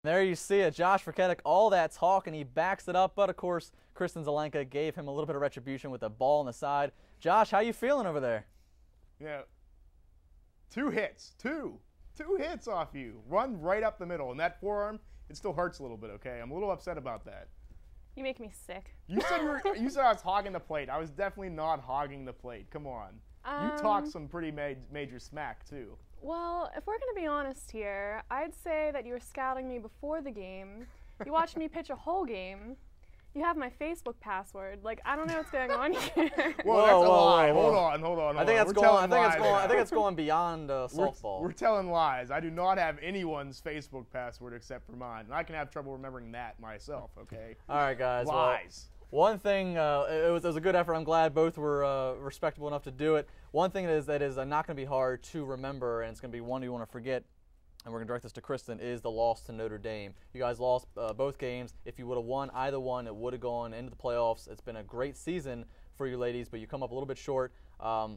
There you see it, Josh Verketic, all that talk, and he backs it up. But of course, Kristen Zelenka gave him a little bit of retribution with a ball on the side. Josh, how you feeling over there? Yeah, 2 hits, two hits off you. Run right up the middle, and that forearm, it still hurts a little bit. Okay, I'm a little upset about that. You make me sick. You said you said I was hogging the plate. I was definitely not hogging the plate. Come on. You talk some pretty major smack too. Well, if we're going to be honest here, I'd say that you were scouting me before the game. You watched me pitch a whole game. You have my Facebook password. Like, I don't know what's going on here. Well, that's a lie. Hold on. I think it's going beyond softball. We're telling lies. I do not have anyone's Facebook password except for mine, and I can have trouble remembering that myself. Okay. All right, guys. Lies. Well, one thing, it was a good effort. I'm glad both were respectable enough to do it. One thing that is not going to be hard to remember, and it's going to be one you want to forget, and we're going to direct this to Kristen, is the loss to Notre Dame. You guys lost both games. If you would have won either one, it would have gone into the playoffs. It's been a great season for you ladies, but you come up a little bit short.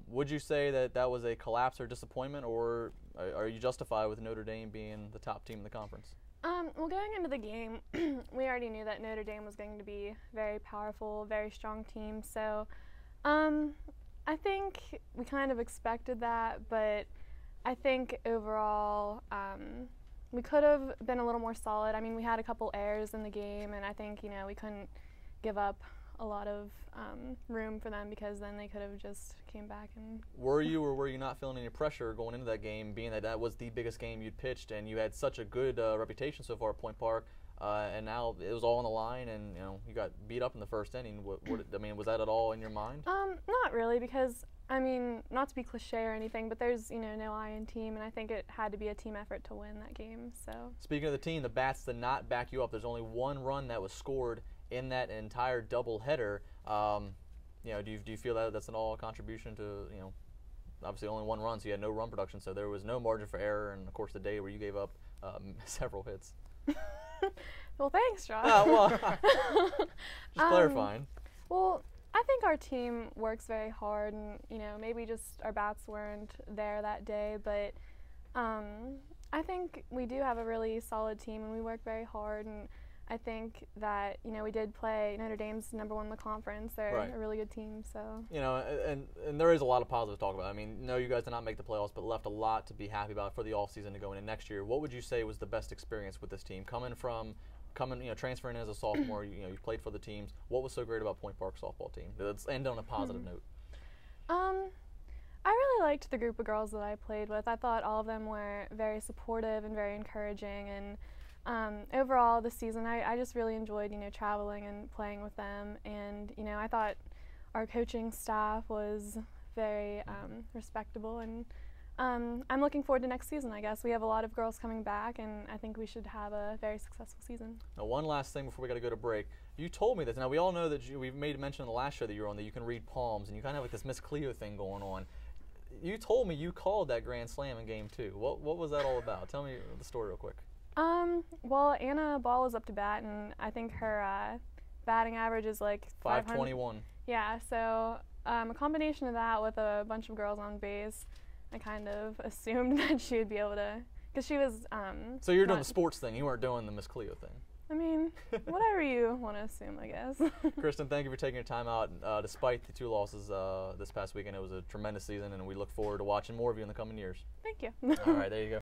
Would you say that was a collapse or disappointment, or are you justified with Notre Dame being the top team in the conference? Well, going into the game, we already knew that Notre Dame was going to be very powerful, very strong team. So I think we kind of expected that, but I think overall we could have been a little more solid. I mean, we had a couple errors in the game, and I think, you know, we couldn't give up a lot of room for them, because then they could have just came back. And were you or were you not feeling any pressure going into that game, being that was the biggest game you'd pitched, and you had such a good reputation so far at Point Park, and now it was all on the line, and you know you got beat up in the first inning? I mean, was that at all in your mind? Not really, because I mean, not to be cliche or anything, but there's, you know, no I in team, and I think it had to be a team effort to win that game. So speaking of the team, the bats did not back you up. There's only one run that was scored in that entire doubleheader. You know, do you feel that that's an all contribution to, you know, obviously only one run, so you had no run production, so there was no margin for error, and of course the day where you gave up several hits. Well, thanks, Josh. Just clarifying. Well, I think our team works very hard, and you know, maybe just our bats weren't there that day, but I think we do have a really solid team, and we work very hard, and I think that, you know, we did play Notre Dame's #1 in the conference. They're right. a really good team, so. You know, and there is a lot of positive to talk about. I mean, no, you guys did not make the playoffs, but left a lot to be happy about for the offseason to go into next year. What would you say was the best experience with this team? You know, transferring in as a sophomore, you know, you played for the teams. What was so great about Point Park softball team? Let's end on a positive note. I really liked the group of girls that I played with. I thought all of them were very supportive and very encouraging, and overall this season I just really enjoyed, you know, traveling and playing with them, and you know, I thought our coaching staff was very respectable, and I'm looking forward to next season. I guess we have a lot of girls coming back, and I think we should have a very successful season. Now, one last thing before we got to go to break. You told me this. Now, we all know that we made mention in the last show that you were on that you can read palms, and you kind of have like this Miss Cleo thing going on. You told me you called that grand slam in Game 2. What was that all about? Tell me the story real quick. Well, Anna Ball is up to bat, and I think her batting average is like 521. Yeah, so a combination of that with a bunch of girls on base, I kind of assumed that she would be able to, because she was. So you're doing the sports thing. You weren't doing the Miss Cleo thing. I mean, whatever you want to assume, I guess. Kristen, thank you for taking your time out. Despite the 2 losses this past weekend, it was a tremendous season, and we look forward to watching more of you in the coming years. Thank you. All right, there you go.